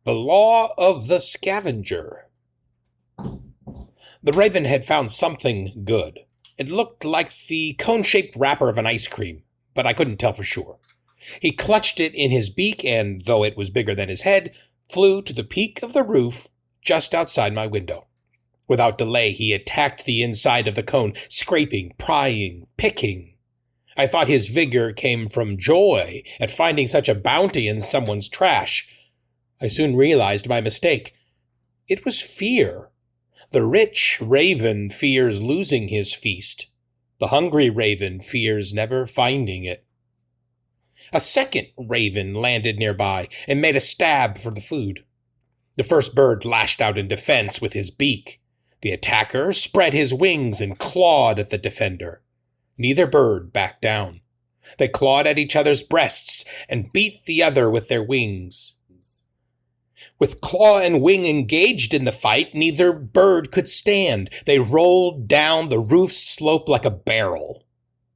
The Law of the Scavenger. The raven had found something good. It looked like the cone-shaped wrapper of an ice cream, but I couldn't tell for sure. He clutched it in his beak and, though it was bigger than his head, flew to the peak of the roof just outside my window. Without delay, he attacked the inside of the cone, scraping, prying, picking. I thought his vigor came from joy at finding such a bounty in someone's trash. I soon realized my mistake. It was fear. The rich raven fears losing his feast. The hungry raven fears never finding it. A second raven landed nearby and made a stab for the food. The first bird lashed out in defense with his beak. The attacker spread his wings and clawed at the defender. Neither bird backed down. They clawed at each other's breasts and beat the other with their wings. With claw and wing engaged in the fight, neither bird could stand. They rolled down the roof slope like a barrel,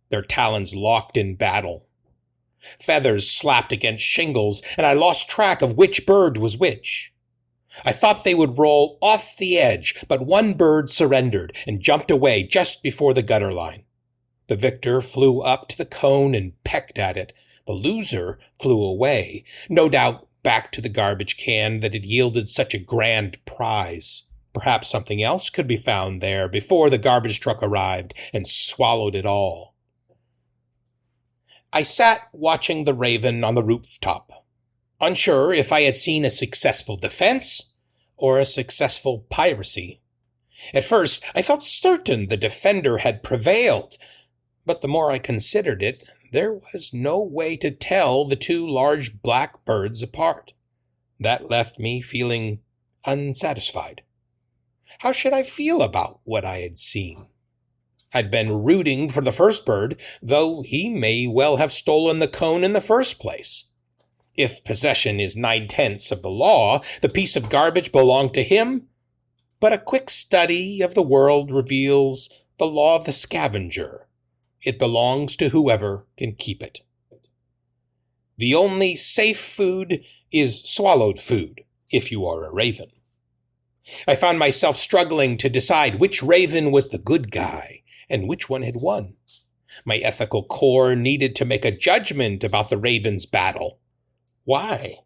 their talons locked in battle. Feathers slapped against shingles, and I lost track of which bird was which. I thought they would roll off the edge, but one bird surrendered and jumped away just before the gutter line. The victor flew up to the cone and pecked at it. The loser flew away, no doubt back to the garbage can that had yielded such a grand prize. Perhaps something else could be found there before the garbage truck arrived and swallowed it all. I sat watching the raven on the rooftop, unsure if I had seen a successful defense or a successful piracy. At first, I felt certain the defender had prevailed, but the more I considered it, there was no way to tell the two large black birds apart. That left me feeling unsatisfied. How should I feel about what I had seen? I'd been rooting for the first bird, though he may well have stolen the cone in the first place. If possession is 9/10 of the law, the piece of garbage belonged to him, but a quick study of the world reveals the law of the scavenger. It belongs to whoever can keep it. The only safe food is swallowed food, if you are a raven. I found myself struggling to decide which raven was the good guy and which one had won. My ethical core needed to make a judgment about the raven's battle. Why?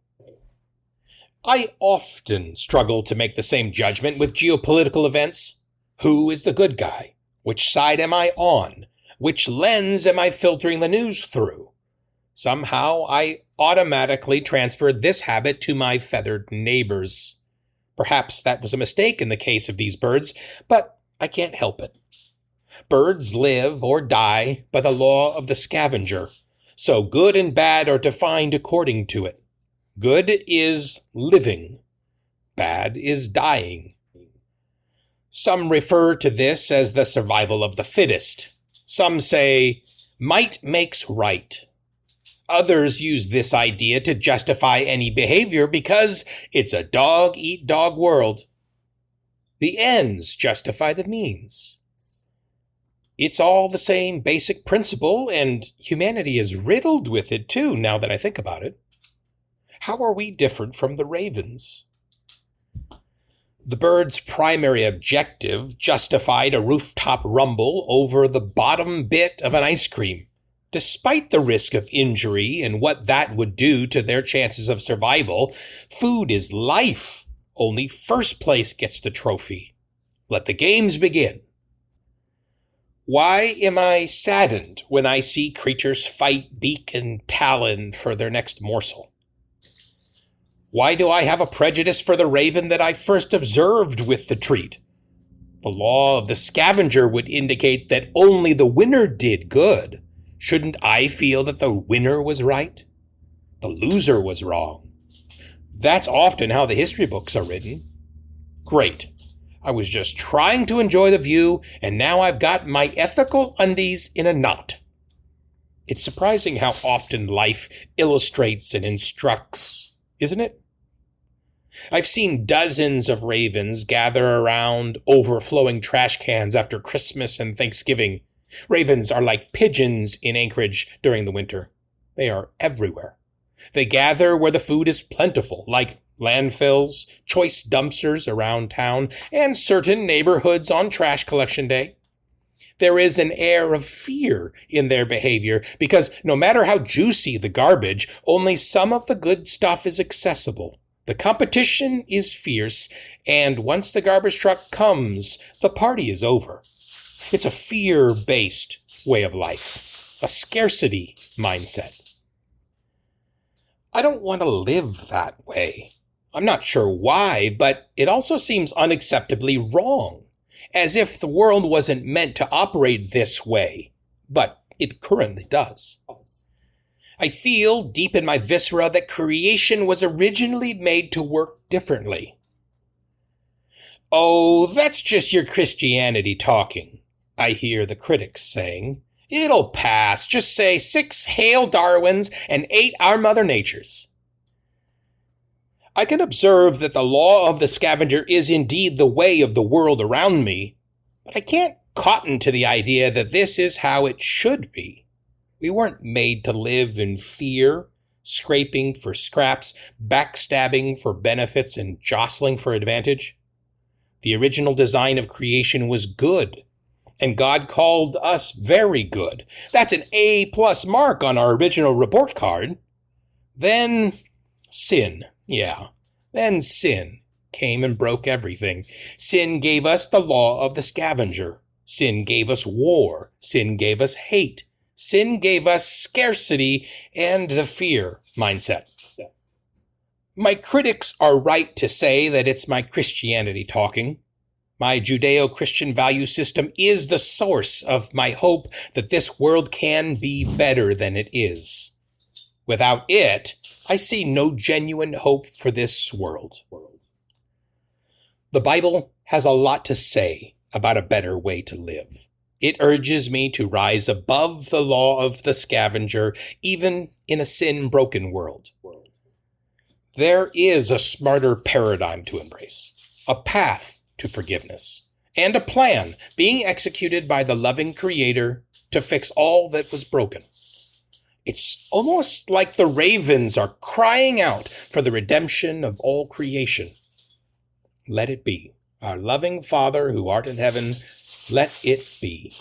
I often struggle to make the same judgment with geopolitical events. Who is the good guy? Which side am I on? Which lens am I filtering the news through? Somehow I automatically transferred this habit to my feathered neighbors. Perhaps that was a mistake in the case of these birds, but I can't help it. Birds live or die by the law of the scavenger, so good and bad are defined according to it. Good is living. Bad is dying. Some refer to this as the survival of the fittest. Some say, might makes right. Others use this idea to justify any behavior because it's a dog-eat-dog world. The ends justify the means. It's all the same basic principle, and humanity is riddled with it too, now that I think about it. How are we different from the ravens? The bird's primary objective justified a rooftop rumble over the bottom bit of an ice cream, despite the risk of injury and what that would do to their chances of survival. Food is life. Only first place gets the trophy. Let the games begin. Why am I saddened when I see creatures fight beak and talon for their next morsel? Why do I have a prejudice for the raven that I first observed with the treat? The law of the scavenger would indicate that only the winner did good. Shouldn't I feel that the winner was right? The loser was wrong. That's often how the history books are written. Great. I was just trying to enjoy the view, and now I've got my ethical undies in a knot. It's surprising how often life illustrates and instructs, isn't it? I've seen dozens of ravens gather around overflowing trash cans after Christmas and Thanksgiving. Ravens are like pigeons in Anchorage during the winter. They are everywhere. They gather where the food is plentiful, like landfills, choice dumpsters around town, and certain neighborhoods on trash collection day. There is an air of fear in their behavior because no matter how juicy the garbage, only some of the good stuff is accessible. The competition is fierce, and once the garbage truck comes, the party is over. It's a fear-based way of life, a scarcity mindset. I don't want to live that way. I'm not sure why, but it also seems unacceptably wrong. As if the world wasn't meant to operate this way, but it currently does. I feel deep in my viscera that creation was originally made to work differently. Oh, that's just your Christianity talking, I hear the critics saying. It'll pass. Just say 6 Hail Darwins and 8 Our Mother Natures. I can observe that the law of the scavenger is indeed the way of the world around me, but I can't cotton to the idea that this is how it should be. We weren't made to live in fear, scraping for scraps, backstabbing for benefits, and jostling for advantage. The original design of creation was good, and God called us very good. That's an A+ mark on our original report card. Then sin. Yeah, then sin came and broke everything. Sin gave us the law of the scavenger. Sin gave us war. Sin gave us hate. Sin gave us scarcity and the fear mindset. My critics are right to say that it's my Christianity talking. My Judeo-Christian value system is the source of my hope that this world can be better than it is. Without it, I see no genuine hope for this world. The Bible has a lot to say about a better way to live. It urges me to rise above the law of the scavenger, even in a sin-broken world. There is a smarter paradigm to embrace, a path to forgiveness, and a plan being executed by the loving Creator to fix all that was broken. It's almost like the ravens are crying out for the redemption of all creation. Let it be. Our loving Father who art in heaven, let it be.